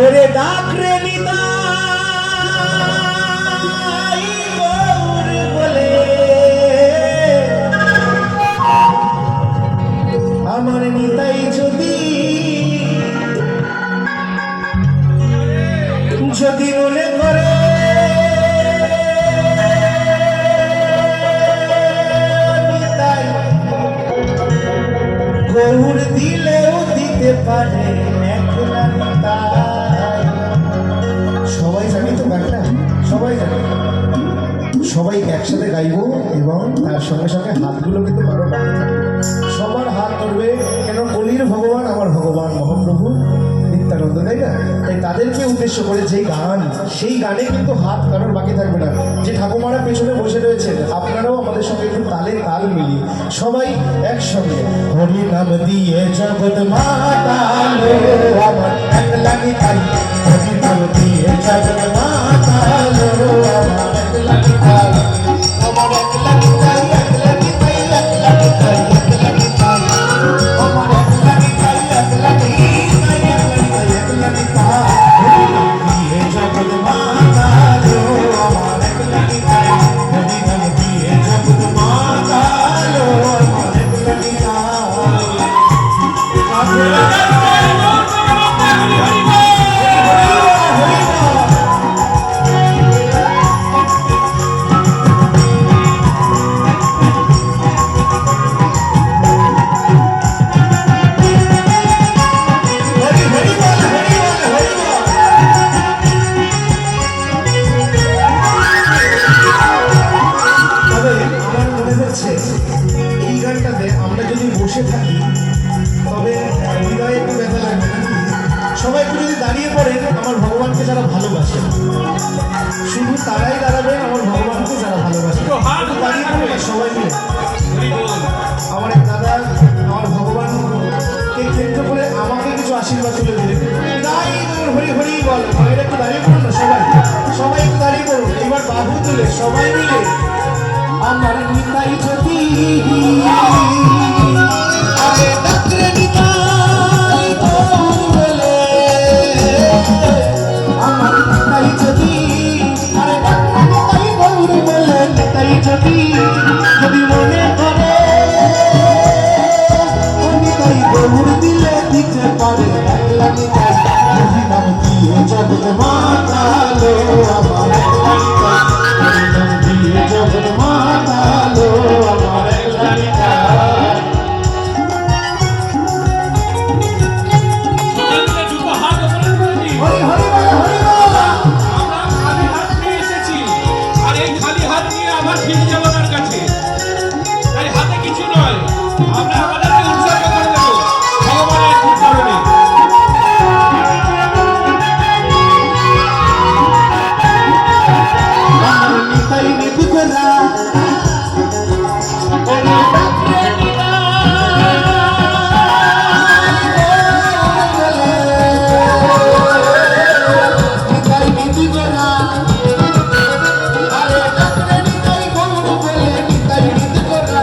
ওরে ডাকরে নিতাই গৌর বলে আমার নিতাই যদি যদি মনে করে নিতাই গৌর দিলেও দিতে পারে একলা নিতাই। সবাই জানি তো গানটা, সবাই জানি, সবাই একসাথে গাইবো এবং তার সঙ্গে সঙ্গে হাতগুলো কিন্তু কারো বাকি থাকবে, সবার হাত ধরবে। কেন কলির ভগবান আমার ভগবান মহাপ্রভু নিত্যানন্দ, তাই না? তাই তাদেরকে উদ্দেশ্য করে যে গান, সেই গানে কিন্তু হাত কারোর বাকি থাকবে না। যে ঠাকুমারা পেছনে বসে রয়েছেন, আপনারাও আমাদের সঙ্গে একটু তালে তাল মিলিয়ে সবাই একসঙ্গে হরি নাম দিয়ে জগৎ মাতালো আমার একলা নিতাই, হরি নাম দিয়ে জগৎ মাতালো আমার একলা নিতাই, আমার একলা নিতাই, একলা নিতাই, একলা নিতাই, একলা নিতাই, আমার একলা নিতাই, একলা নিতাই, একলা নিতাই, হরি নাম দিয়ে জগৎ মাতালো আমার একলা নিতাই, হরি নাম দিয়ে জগৎ মাতালো আমার একলা নিতাই। এই গানটাতে আমরা যদি বসে থাকি তবে হৃদয়ে একটু ব্যথা লাগবে না? সবাই একটু যদি দাঁড়িয়ে পড়েন, আমার ভগবানকে যারা ভালোবাসেন শুধু তারাই দাঁড়াবেন, আমার ভগবানকে যারা ভালোবাসেন দাঁড়িয়ে পড়ে সবাই মিলে। আমার এক দাদা আমার ভগবানকে কেন্দ্র করে আমাকে কিছু আশীর্বাদ তুলে দিলেন, তাই হরি হরি বল। এরা একটু দাঁড়িয়ে পড়ুন না, সবাই সবাই একটু দাঁড়িয়ে পড়ুন। এবার বাহু তুলে সবাই মিলে আমার নিতাই যদি আরে ডাকরে নিতাই গৌর বলে, আমার নিতাই যদি আরে ডাকরে নিতাই গৌর বলে, নিতাই যদি যদি মনে করে নিতাই গৌর দিলে দিতে পারে একলা নিতাই, হরি নাম দিয়ে জগৎ মাতালো আমার একলা নিতাই, হরি নাম দিয়ে জগৎ মাতালো আমার একলা নিতাই। হরি হরি বল, হরি বল। আমরা খালি হাত নিয়ে এসেছি, আর এই খালি হাত নিয়ে আবার ফিরে যাবো তার কাছে। তাই হাতে কিছু নয়, আমরা আমাদেরকে উৎসর্গ করে দেবো ভগবানের চরণে। আমার নিতাই নিদুকরা ওরে ডাকরে নিতাই নিদুকরা, আরে ডাকরে নিতাই গৌর বলে, নিতাই নিদুকরা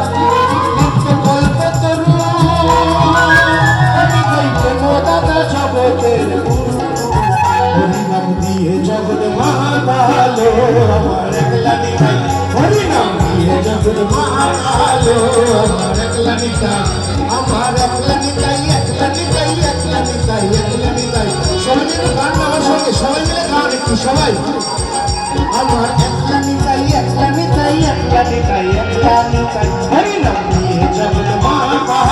নিত্য কল্প তরু, নিতাই প্রেম দাদা জগতের গুরু, হরি নাম দিয়ে জগৎ মাতালো আমার একলা নিতাই, হরি নাম দিয়ে জগৎ মাতালো আমার একলা নিতাই, আমার একলা নিতাই, একলা নিতাই, একলা নিতাই, একলা নিতাই। সবাই মিলে গান আমার সঙ্গে সবাই মিলে গান একটু সবাই। আমার একলা নিতাই, একলা নিতাই, একলা নিতাই, একলা নিতাই, হরি নাম দিয়ে জগৎ মাতালো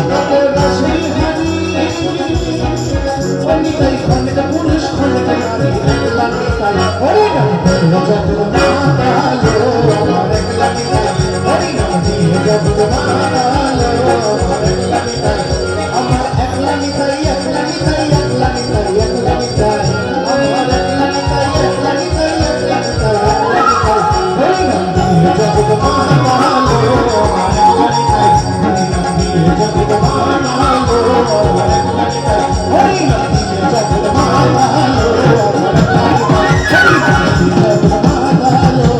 হারি রাশি হারি খন্ডিতাই খন্ডিত পুরুষ খন্ডিতাই নারী একলা নিতাই হরি নাম জগৎ মাতালো আমার একলা নিতাই হরি নাম জগৎ মাতালো আমার একলা নিতাই আমার একলা নিতাই একলা নিতাই একলা নিতাই একলা নিতাই আমার একলা নিতাই একলা নিতাই একলা নিতাই একলা নিতাই হরি নাম জগৎ মাতালো আমার একলা নিতাই হরি নাম জগৎ মাতালো আমার একলা নিতাই হরি নাম জগৎ মাতালো আমার একলা নিতাই হরি নাম জগৎ মাতালো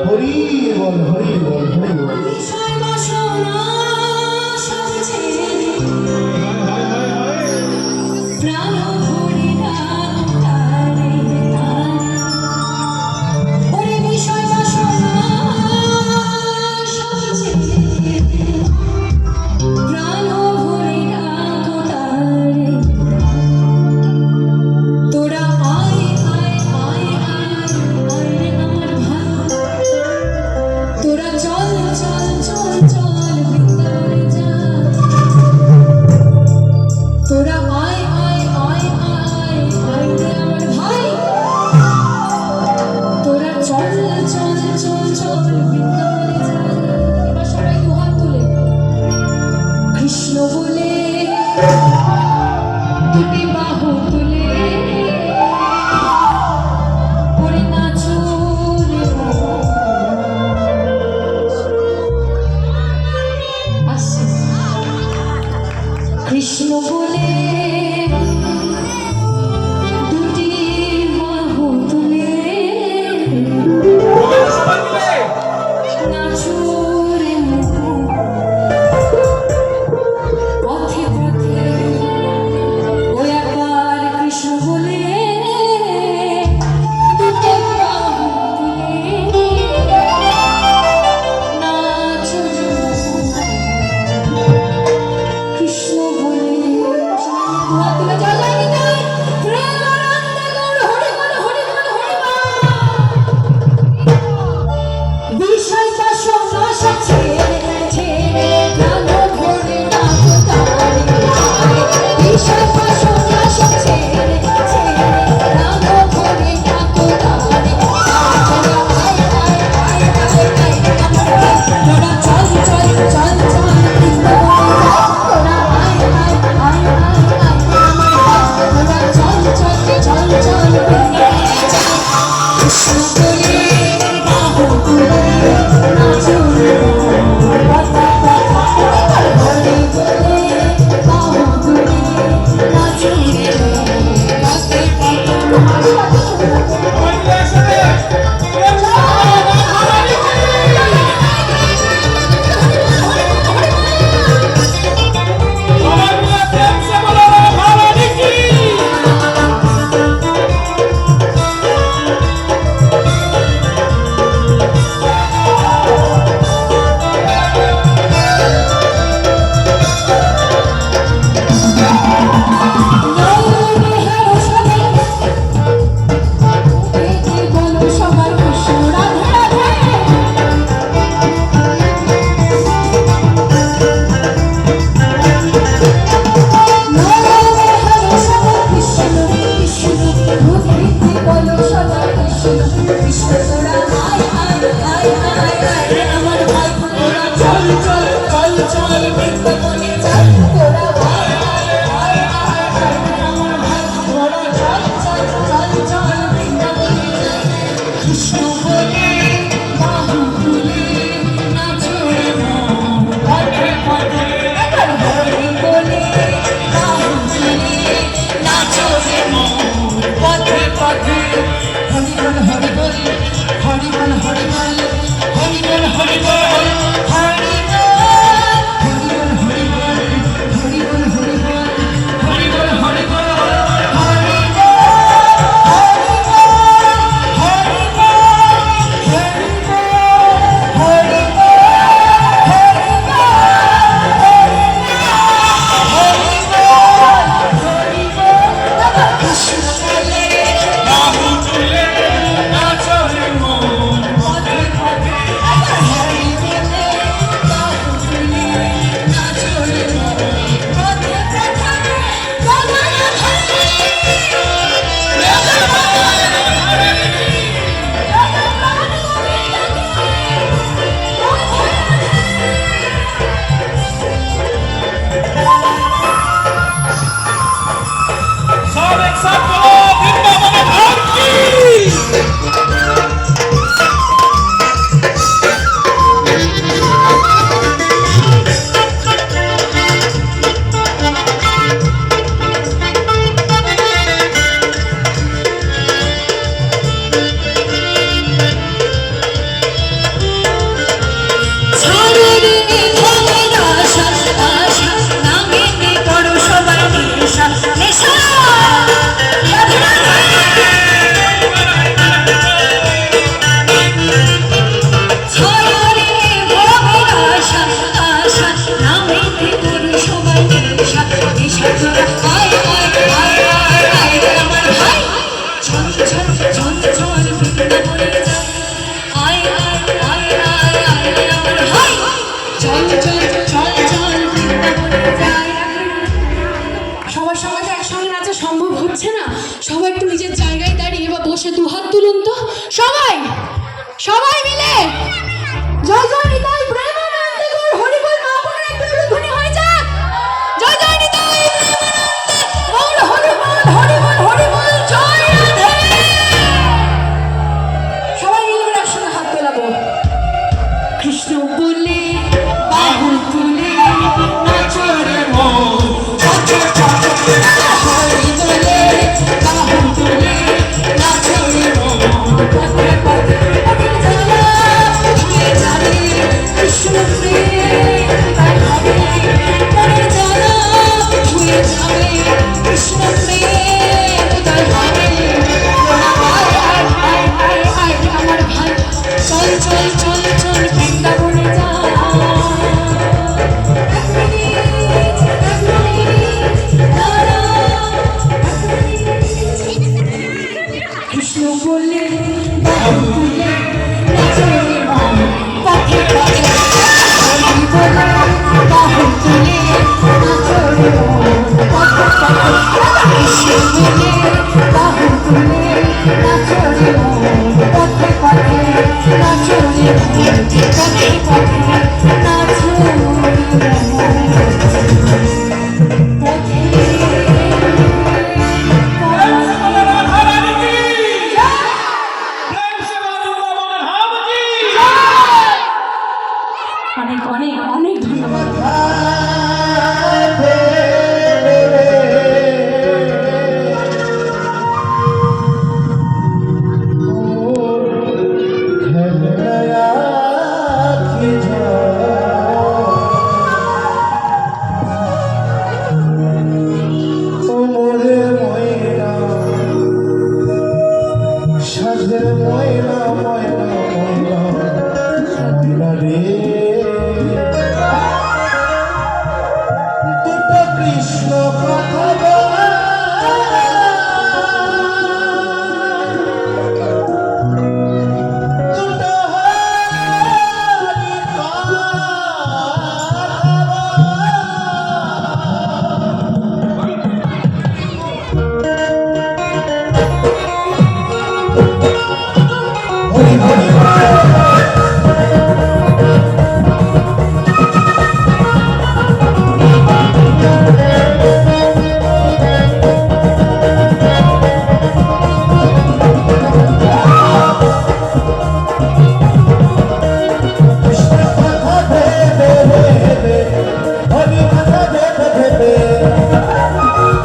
হরি বল হরি বল হরি বল বিষয় বাসনা সব ছেড়ে প্রাণ ভরে রাখ তারে তারে ওরে বিষয় বাসনা সব ছেড়ে প্রাণ ভরে রাখ তারে তোরা আয় আয় আয় আয় আয় রে আমার ভাই তোরা চল চল চল চল বৃন্দাবনে যা তোরা আয় আয় আয় আয় আয় রে আমার ভাই তোরা চল চল চল চল বৃন্দাবনে যা এবার সবাই দুহাত তুলে কৃষ্ণ বলে দুটি বাহু তুলে ওরে নাচো রে আসছে কৃষ্ণ বলে দুটি বাহু তুলে নাচো রে পথে পথে ও একবার কৃষ্ণ বলে দুটি বাহু তুলে নাচো কৃষ্ণ বলে দুহাত তুলে জয় জয় নিতাই প্রেমানন্দ গৌর হরি বল হরি বল হরি বল বিষয় বাসনা সব ছেড়ে ছেড়ে প্রাণ ভরে রাখ তারে বিষয় বাসনা সব ছেড়ে ছেড়ে প্রাণ ভরে রাখ তারে তোরা আয় আয় আয় আয় আয় আমার ভাই তোরা চল চল চল চল বৃন্দাবনে যা তোরা আয় আয় আয় আয় আয় আমার ভাই তোরা চল চল চল চল বৃন্দাবনে যা কৃষ্ণ বলে বাহু তুলে নাচো কথা কথা হরি বলে বাহু তুলে নাচো পথে পথে ঝল ঝল ঝল বৃন্দাবনে যাই আয় আয় আয় আয় আয় আমার হাই ঝল ঝল ঝল ঝল বৃন্দাবনে যাই সবার সঙ্গে তো একসঙ্গে নাচা সম্ভব হচ্ছে না সবাই একটু নিজের জায়গায় দাঁড়িয়ে বা বসে দুহাত তুলুন তো সবাই সবাই মিলে জয় জয় নিতাই প্রেমানন্দ গৌর হরিবল মা বোনের একটু ধ্বনি হয়ে যাক জয় জয় নিতাই প্রেমানন্দ গৌর হরিবল হরিবল হরিবল জয় রাধে সবাই মিলে একসঙ্গে হাত তোলাবো কৃষ্ণ বলে বাহু তুলে নাচো রে মন হরি বলে বাহু তুলে নাচো রে মন পথে পথে কৃষ্ণ প্রেম তাই হবে মনে জানা ছুঁয়ে যাবে কৃষ্ণ প্রেম তাই হবে আমার ভাই চল চল চল চল বৃন্দাবনে যা কৃষ্ণ বলে বাহু তুলে নাচে রে মন পথে পথে হরি বলে বাহু তুলে নাচো রে মন পথে পথে কৃষ্ণ বলে বাহু তুলে নাচো রে মন পথে পথে নাচো রে মন পথে পথে নাচো রে মন পথে অনেক অনেক অনেক ধন্যবাদ সাজের ময়না ময়না ময়না রে দুটো কৃষ্ণ কথা বলে দুটো হরি কথা হরি হরি কৃষ্ণ কথা ভেবে ভেবে হরি কথা ভেবে ভেবে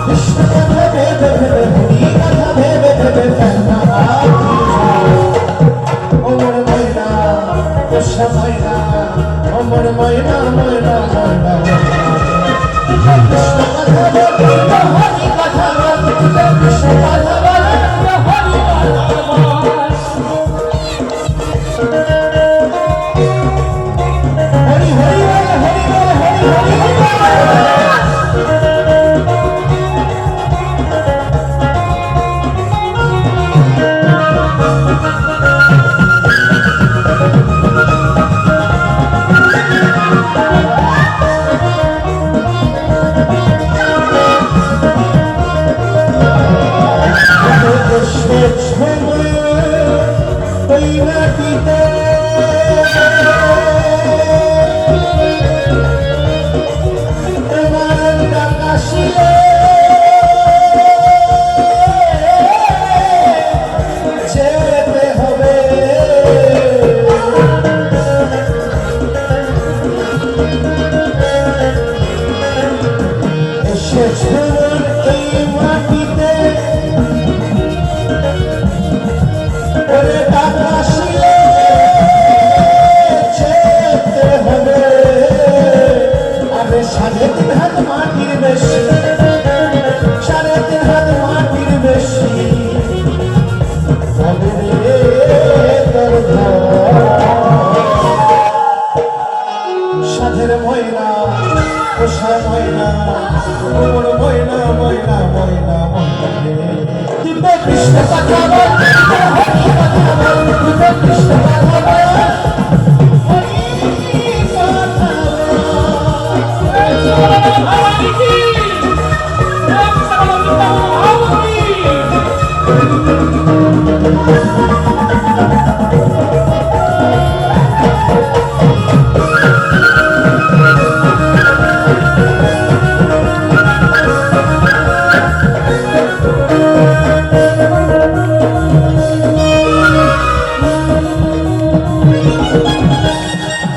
কৃষ্ণ কথা ভেবে ভেবে হরি কথা ভেবে ভেবে ফেলনা ওমর ময়না কৃষ্ণ ময়না ওমর ময়না ময়না ময়না কৃষ্ণ কথা বলে হরি কথা বলে কৃষ্ণ কথা বলে হরি কথা বলে হরি হরি বলে হরি বলে হরি হরি হরি যেতে হবে এসেছেন এই মাটিতে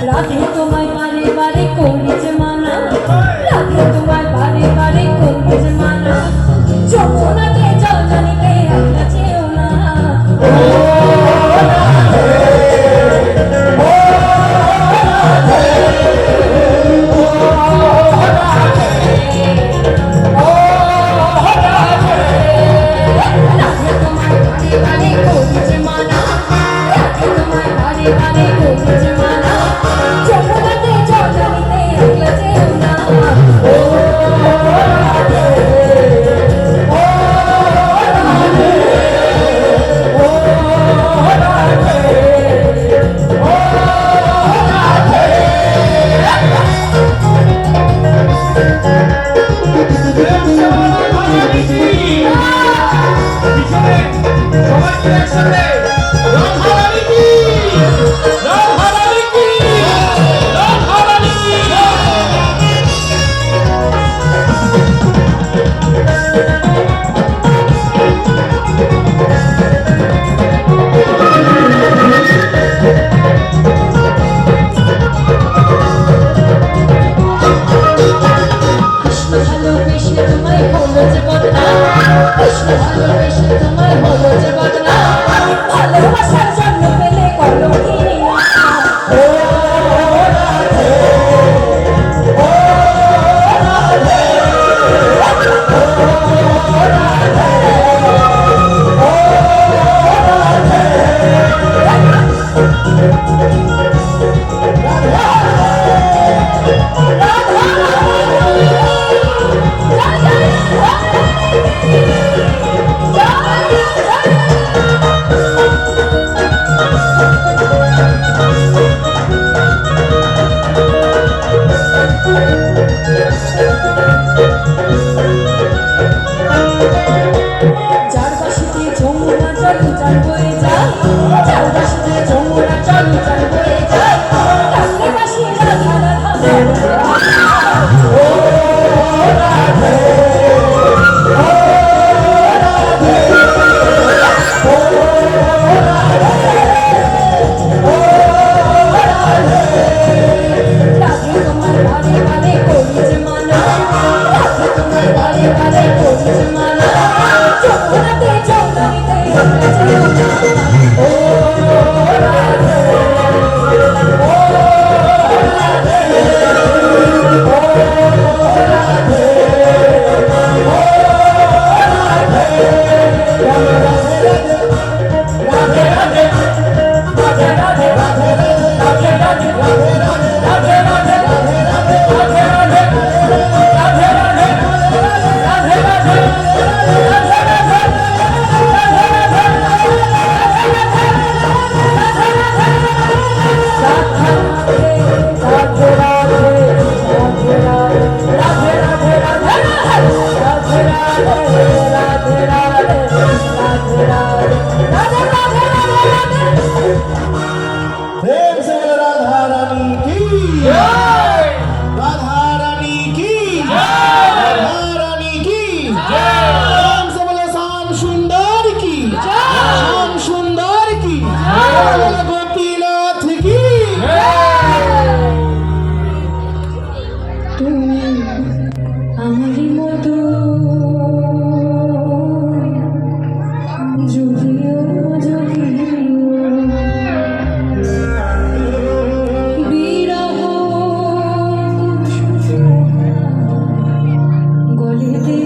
রাধে তোমায় বারে বারে করিছে মানা, রাধে তোমায় বারে বারে করিছে মানা, যমুনাতে জল জানিতে আমরা যেও না। রাধে তোমায় বারে বারে করিছে মানা, রাধে তোমায় বারে বারে করিছে মানা, যমুনাতে জল জানিতে আমরা যেও না। কৃষ্ণ ভালোবেসে তোমায় হলো যে বদনা, কৃষ্ণ ভালোবেসে তোমায় হলো যে বদনা, ভালোবাসার জন্য পেলে কলঙ্কিনী না। ও রাধে, ও রাধে, ও রাধে, ও রাধে, ও চারপাশে যমুনা জল উজাড় বয়ে যায়, চারপাশে যমুনা জল উজাড় বয়ে যায়, রাধে বাসি রাধা রাধা বলে ও রাধে, ও রাধে, ও রাধে, ও রাধে। রাধে তোমার বারে বারে করিছে মানা, রাধে তোমার বারে বারে করিছে মানা, যমুনাতে জল জানিতে আমরা যেও না। ও রাধে, ও রাধে, ও রাধে, ও রাধে, রাধে রাধে, রাধে রাধে, রাধে রাধে, রাধে রাধে, রাধে রাধে, রাধে রাধে, রাধে রাধে, রাধে রাধে, রাধে রাধে। प्रेम से बोलो राधा रानी की, राधा रानी की, राधा रानी की, प्रेम से बोलो श्याम सुंदर की, श्याम सुंदर की, बोलो गोपीनाथ की। তুমি আমারই মতো জুড়িও বিরহ গলিতে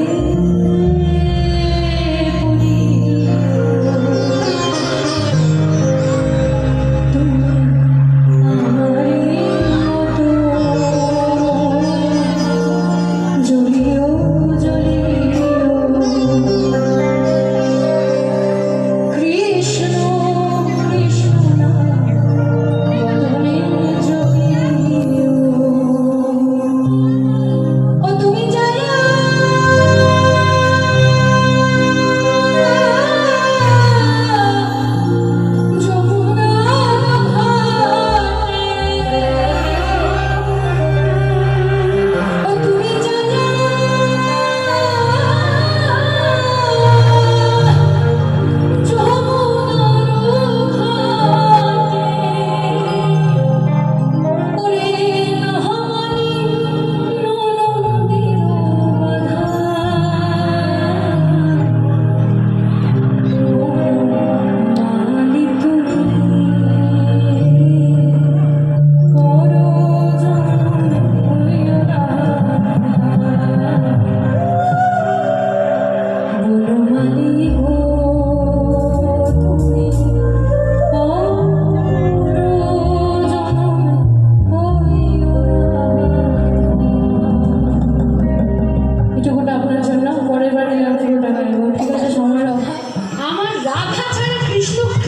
পুরি তুমি আমারই মতো জুড়িও জুড়িও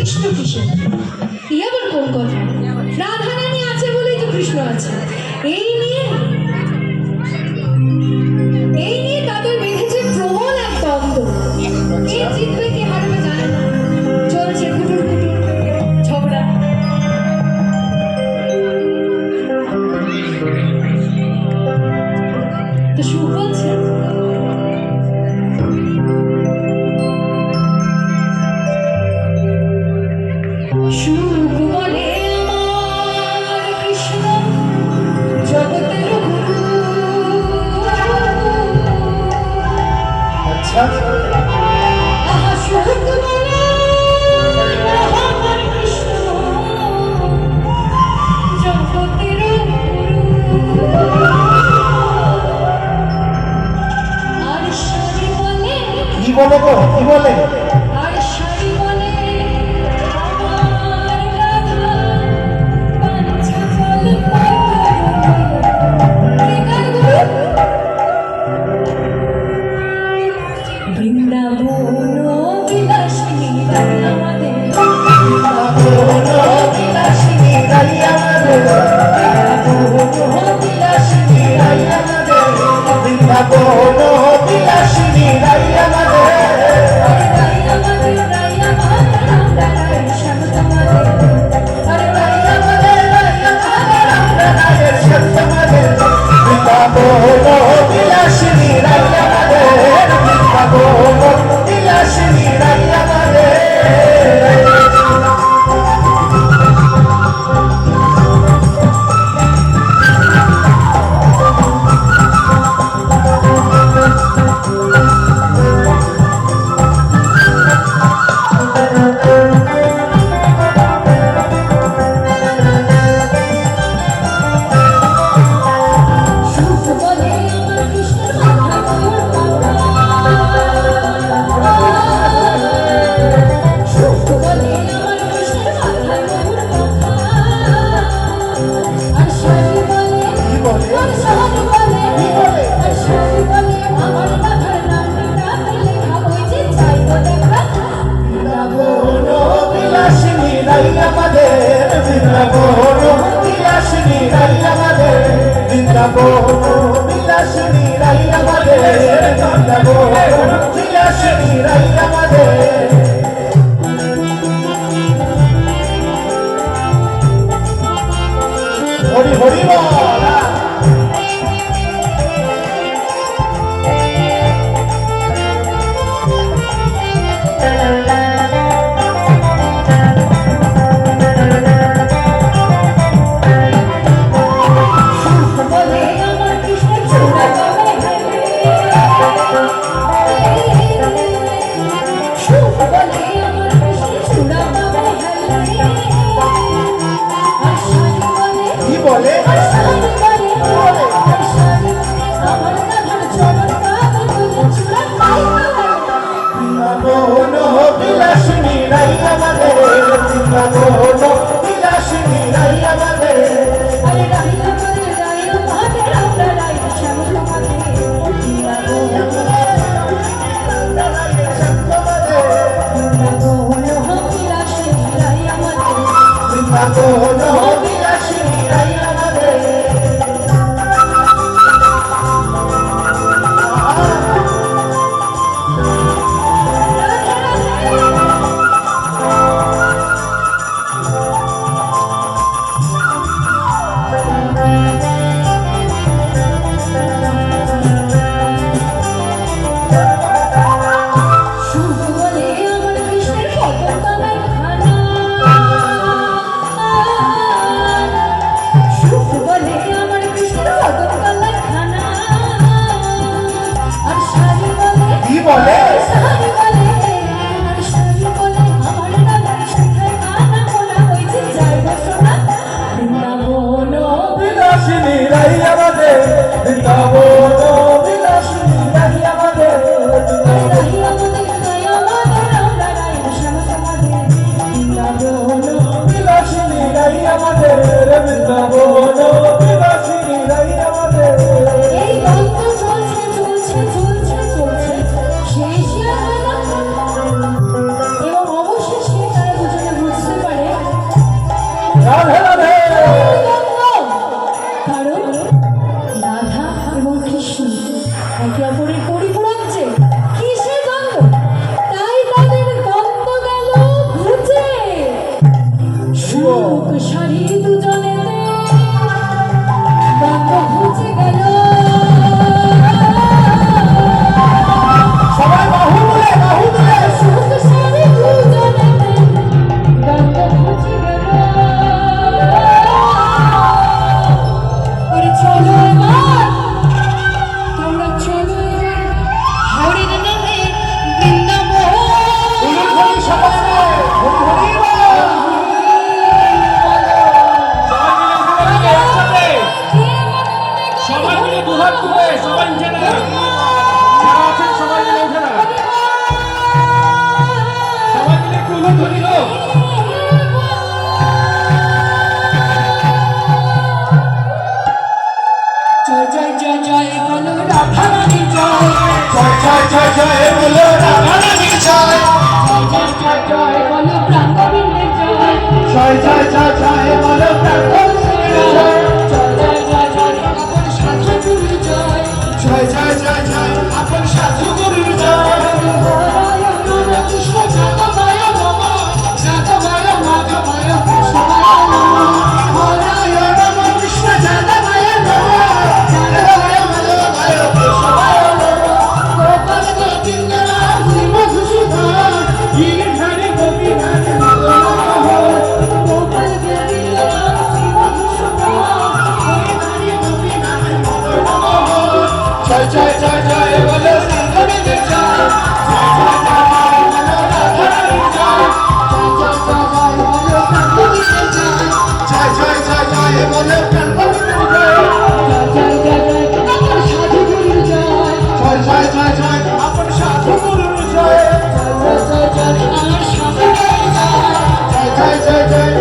কৃষ্ণ কিশোর, এই আবার কোন কথা? রাধা রানী আছে বলেই তো কৃষ্ণ আছে। এই নিয়ে তাদের বেঁধেছে প্রবল এক দ্বন্দ্ব। কে জিতবে কে হারবে জানে না, চলছে কুটুর কুটুর ঝগড়া। তো সুখ বলছে, সুখ বলে আমার কৃষ্ণ জগতের গুরু। আচ্ছা, আহা সুখ বলে আমার কৃষ্ণ জগতের গুরু। আর সারি বলে, কি বলে গো, কি বলে? আর সারি বলে আমার রাধা বাঞ্ছা ফল বৃন্দাবন বিলাসিনী রাই আমাদের, বিলাসিনী রাই আমাদের, বিলাসিনী রাই আমাদের, বৃন্দাবন বিলাসিনী রাই আমাদের। রাই আমাদের, রাই আমাদের, আমরা রাই শ্যাম তোমাদের। আরে রাই আমাদের, রাই আমাদের, আমরা রাই শ্যাম তোমাদের। বৃন্দাবন বিলাসিনী রাই আমাদের, বৃন্দাবন বিলাসিনী রাই আমাদের। সুখ বলে আমার কৃষ্ণের মাথা ময়ূর পাখা। সুখ বলে আমার কৃষ্ণের মাথা ময়ূর পাখা। আর সারি বলে, আর সারি বলে, আর সারি বলে আমার রাধার নামটা লেখা, ওই যে চাই তো দেখা। বৃন্দাবন বিলাসিনী রাই আমাদের, বৃন্দাবন বিলাসিনী রাই আমাদের, বৃন্দাবন বিলাসিনী রাই আমাদের, বৃন্দাবন বিলাসিনী রাই আমাদের। হরি হরি বল। সুখ বলে আমার কৃষ্ণের চূড়া কবে হেলে। সুখ বলে আমার কৃষ্ণের চূড়া কবে হেলে। আর সারি বলে, কি বলে? আর সারি বলে, আর সারি বলে আমার রাধার চরণ কবে বলে চূড়া খাই বলে। বৃন্দাবন বিলাসিনী রাই আমাদের, বৃন্দাবন বিলাসিনী রাই আমাদের। আরে রাই আমাদের, রাই আমাদের, আমরা রাই শ্যাম তোমাদের। বৃন্দাবন বিলাসিনী রাই আমাদের। বৃন্দাবন বিলাসিনী রাই আমাদের। রাধে রাধে। জয় বলো প্রাণ গোবিন্দের জয় জয় জয় জয় জয় বলো প্রাণ গোবিন্দের জয়। জয় জয় জয় জয় আপন সাধু গুরুর জয় জয় জয় জয় জয় আপন সাধু গুরুর জয়। হরায় নম কৃষ্ণ যাদবায় নম যাদবায় মাধবায় কৃষ্ণায় নম হরায় নম কৃষ্ণ যাদবায় নম যাদবায় মাধবায় কৃষ্ণায় নম গোপাল গোবিন্দ রাম মধুসূদন গিরিধারী গোপীনাথ গোপাল গোবিন্দ রাম মধুসূদন হরিধারী গোপীনাথ জয় জয় জয় জয় বলো প্রাণ গোবিন্দের জয়। জয় জয় জয় জয় বলো রাধারানীর জয়। জয় জয় জয় জয় বলো প্রাণ গোবিন্দের জয়। জয় জয় জয় জয় আপন সাধু গুরুর জয়। জয় জয় জয় জয়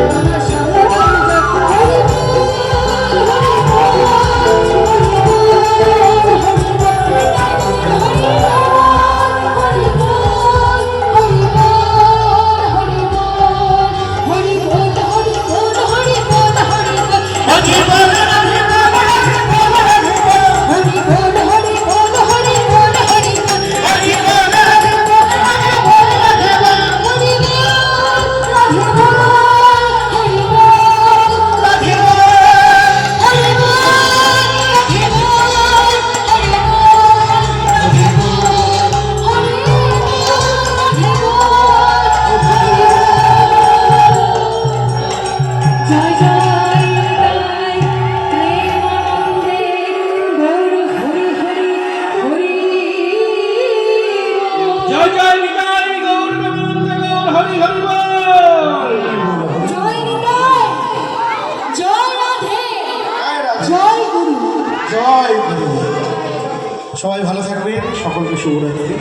জয় জয় নিতাই প্রেমানন্দে গৌর হরি হরি হরি জয় জয় নিতাই গৌর প্রেমানন্দে গৌর হরি হরি বল। জয় নিতাই জয় রাধে জয় গুরু জয় গুরু। সবাই ভালো থাকবেন, সকলকে শুভরাত্রি।